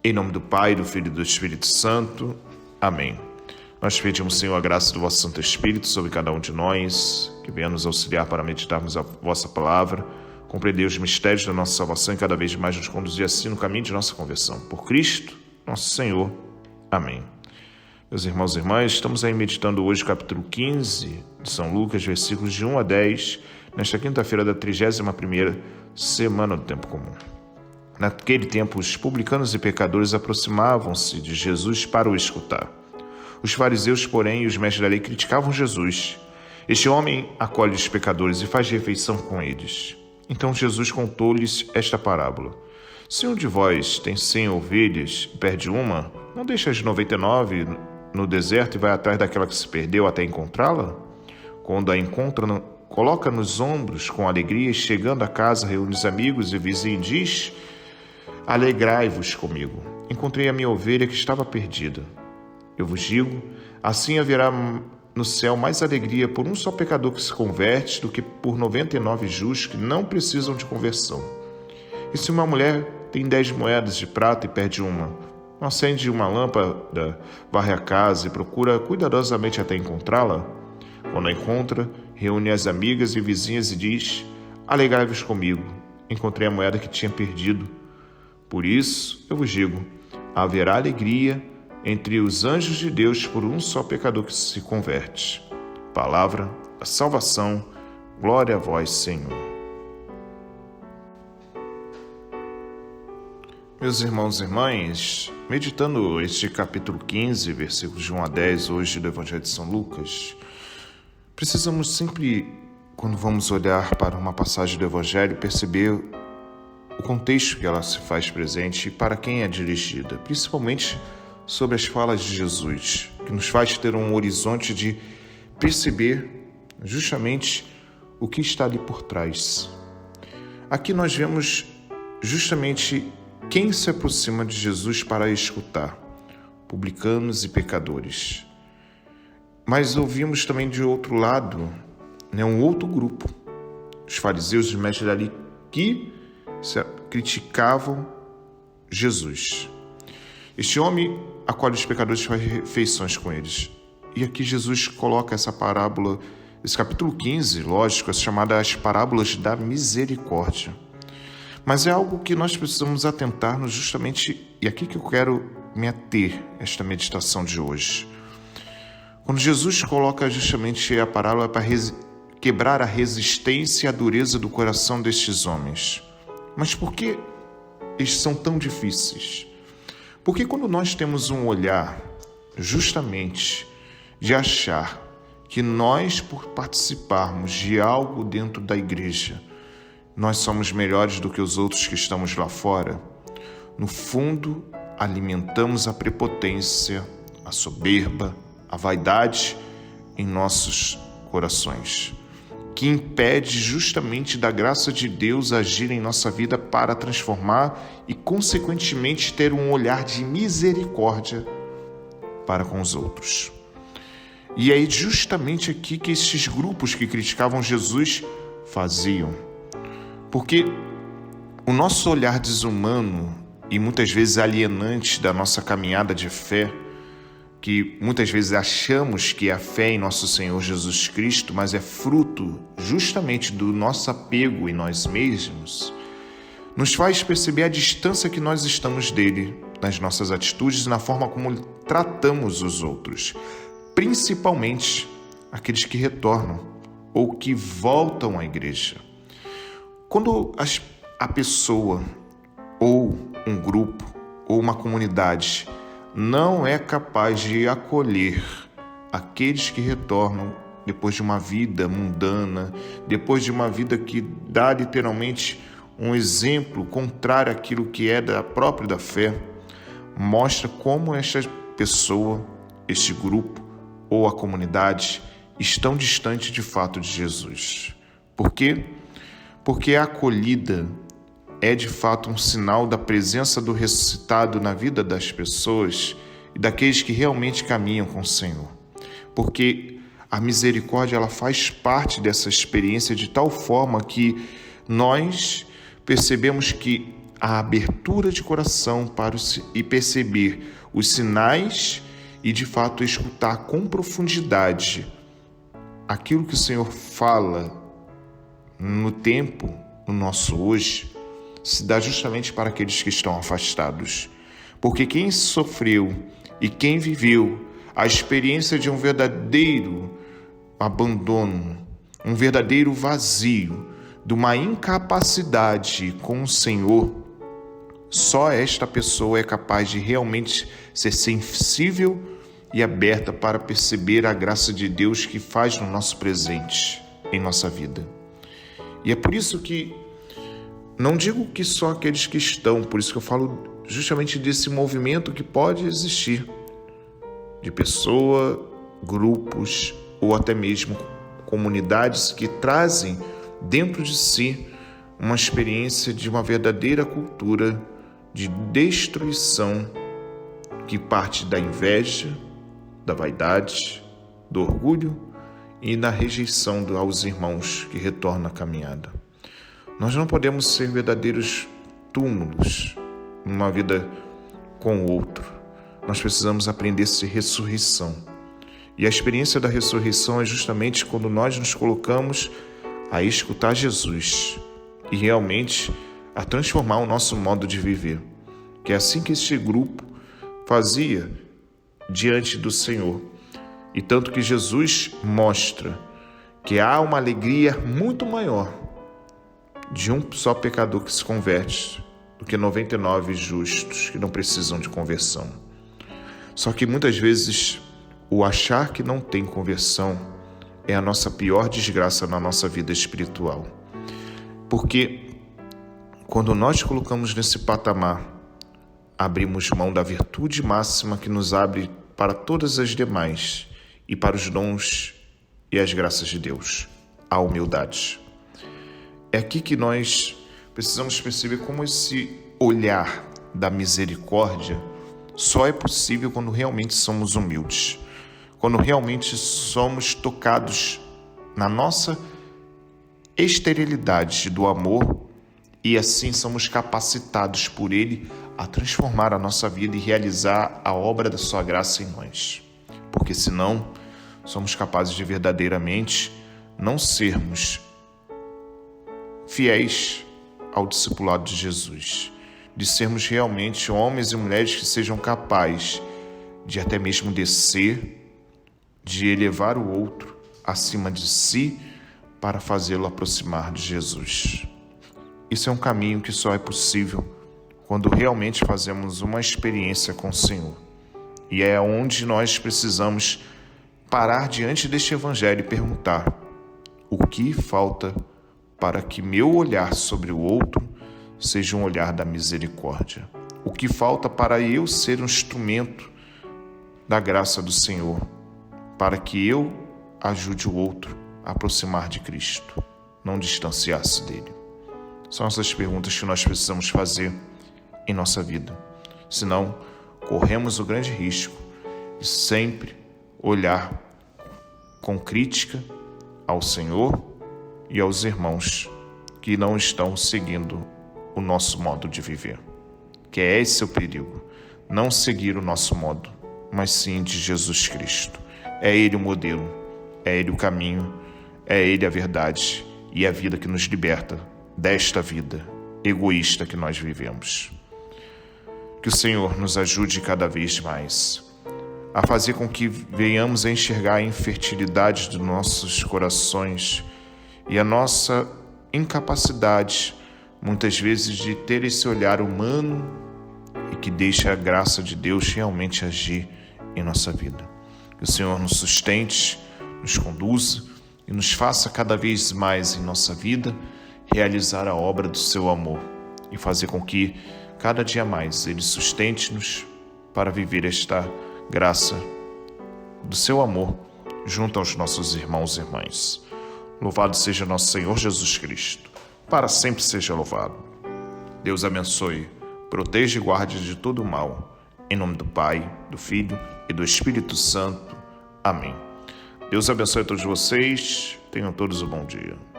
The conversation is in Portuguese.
Em nome do Pai, do Filho e do Espírito Santo. Amém. Nós pedimos, Senhor, a graça do vosso Santo Espírito sobre cada um de nós, que venha nos auxiliar para meditarmos a vossa palavra, compreender os mistérios da nossa salvação e cada vez mais nos conduzir assim no caminho de nossa conversão. Por Cristo, nosso Senhor. Amém. Meus irmãos e irmãs, estamos aí meditando hoje o capítulo 15 de São Lucas, versículos de 1 a 10, nesta quinta-feira da 31ª semana do tempo comum. Naquele tempo, os publicanos e pecadores aproximavam-se de Jesus para o escutar. Os fariseus, porém, e os mestres da lei criticavam Jesus. Este homem acolhe os pecadores e faz refeição com eles. Então Jesus contou-lhes esta parábola. Se um de vós tem 100 ovelhas e perde uma, não deixa as 99 no deserto e vai atrás daquela que se perdeu até encontrá-la? Quando a encontra, coloca nos ombros com alegria e, chegando a casa, reúne os amigos e vizinhos e diz: alegrai-vos comigo, encontrei a minha ovelha que estava perdida. Eu vos digo, assim haverá no céu mais alegria por um só pecador que se converte do que por 99 justos que não precisam de conversão. E se uma mulher tem 10 moedas de prata e perde uma, não acende uma lâmpada, varre a casa e procura cuidadosamente até encontrá-la? Quando a encontra, reúne as amigas e vizinhas e diz: alegrai-vos comigo, encontrei a moeda que tinha perdido. Por isso, eu vos digo, haverá alegria entre os anjos de Deus por um só pecador que se converte. Palavra da salvação, glória a vós, Senhor. Meus irmãos e irmãs, meditando este capítulo 15, versículos de 1 a 10, hoje do Evangelho de São Lucas, precisamos sempre, quando vamos olhar para uma passagem do Evangelho, perceber o contexto que ela se faz presente e para quem é dirigida, principalmente sobre as falas de Jesus, que nos faz ter um horizonte de perceber justamente o que está ali por trás. Aqui nós vemos justamente quem se aproxima de Jesus para escutar: publicanos e pecadores. Mas ouvimos também de outro lado, um outro grupo, os fariseus e os mestres da lei, que criticavam Jesus. Este homem acolhe os pecadores e faz refeições com eles. E aqui Jesus coloca essa parábola, esse capítulo 15, lógico, é chamada as parábolas da misericórdia. Mas é algo que nós precisamos atentar-nos justamente, e aqui que eu quero me ater esta meditação de hoje. Quando Jesus coloca justamente a parábola para quebrar a resistência e a dureza do coração destes homens. Mas por que eles são tão difíceis? Porque quando nós temos um olhar justamente de achar que nós, por participarmos de algo dentro da igreja, nós somos melhores do que os outros que estamos lá fora, no fundo alimentamos a prepotência, a soberba, a vaidade em nossos corações, que impede justamente da graça de Deus agir em nossa vida para transformar e, consequentemente, ter um olhar de misericórdia para com os outros. E é justamente aqui que esses grupos que criticavam Jesus faziam. Porque o nosso olhar desumano e muitas vezes alienante da nossa caminhada de fé, que muitas vezes achamos que é a fé em nosso Senhor Jesus Cristo, mas é fruto justamente do nosso apego em nós mesmos, nos faz perceber a distância que nós estamos dele nas nossas atitudes e na forma como tratamos os outros, principalmente aqueles que retornam ou que voltam à igreja. Quando a pessoa ou um grupo ou uma comunidade não é capaz de acolher aqueles que retornam depois de uma vida mundana, depois de uma vida que dá literalmente um exemplo contrário àquilo que é próprio da fé, mostra como esta pessoa, este grupo ou a comunidade estão distantes de fato de Jesus. Por quê? Porque a acolhida é de fato um sinal da presença do ressuscitado na vida das pessoas e daqueles que realmente caminham com o Senhor. Porque a misericórdia ela faz parte dessa experiência de tal forma que nós percebemos que a abertura de coração para e perceber os sinais e, de fato, escutar com profundidade aquilo que o Senhor fala no tempo, no nosso hoje, se dá justamente para aqueles que estão afastados. Porque quem sofreu e quem viveu a experiência de um verdadeiro abandono, um verdadeiro vazio, de uma incapacidade com o Senhor, só esta pessoa é capaz de realmente ser sensível e aberta para perceber a graça de Deus que faz no nosso presente, em nossa vida. E é por isso que não digo que só aqueles que estão, por isso que eu falo justamente desse movimento que pode existir, de pessoa, grupos ou até mesmo comunidades que trazem dentro de si uma experiência de uma verdadeira cultura de destruição que parte da inveja, da vaidade, do orgulho e da rejeição aos irmãos que retornam à caminhada. Nós não podemos ser verdadeiros túmulos numa vida com o outro. Nós precisamos aprender a ser ressurreição. E a experiência da ressurreição é justamente quando nós nos colocamos a escutar Jesus e realmente a transformar o nosso modo de viver. Que é assim que este grupo fazia diante do Senhor. E tanto que Jesus mostra que há uma alegria muito maior de um só pecador que se converte do que 99 justos que não precisam de conversão. Só que muitas vezes o achar que não tem conversão é a nossa pior desgraça na nossa vida espiritual. Porque quando nós colocamos nesse patamar, abrimos mão da virtude máxima que nos abre para todas as demais e para os dons e as graças de Deus, a humildade. É aqui que nós precisamos perceber como esse olhar da misericórdia só é possível quando realmente somos humildes, quando realmente somos tocados na nossa esterilidade do amor e assim somos capacitados por Ele a transformar a nossa vida e realizar a obra da sua graça em nós. Porque senão somos capazes de verdadeiramente não sermos fiéis ao discipulado de Jesus, de sermos realmente homens e mulheres que sejam capazes de até mesmo descer, de elevar o outro acima de si para fazê-lo aproximar de Jesus. Isso é um caminho que só é possível quando realmente fazemos uma experiência com o Senhor. E é onde nós precisamos parar diante deste evangelho e perguntar: o que falta para que meu olhar sobre o outro seja um olhar da misericórdia? O que falta para eu ser um instrumento da graça do Senhor, para que eu ajude o outro a aproximar de Cristo, não distanciar-se dele? São essas perguntas que nós precisamos fazer em nossa vida. Senão, corremos o grande risco de sempre olhar com crítica ao Senhor e aos irmãos que não estão seguindo o nosso modo de viver. Que é esse o perigo, não seguir o nosso modo, mas sim de Jesus Cristo. É Ele o modelo, é Ele o caminho, é Ele a verdade e a vida que nos liberta desta vida egoísta que nós vivemos. Que o Senhor nos ajude cada vez mais a fazer com que venhamos a enxergar a infertilidade dos nossos corações e a nossa incapacidade, muitas vezes, de ter esse olhar humano e que deixe a graça de Deus realmente agir em nossa vida. Que o Senhor nos sustente, nos conduza e nos faça cada vez mais em nossa vida realizar a obra do seu amor e fazer com que cada dia mais Ele sustente-nos para viver esta graça do seu amor junto aos nossos irmãos e irmãs. Louvado seja nosso Senhor Jesus Cristo, para sempre seja louvado. Deus abençoe, proteja e guarde de todo o mal, em nome do Pai, do Filho e do Espírito Santo. Amém. Deus abençoe a todos vocês, tenham todos um bom dia.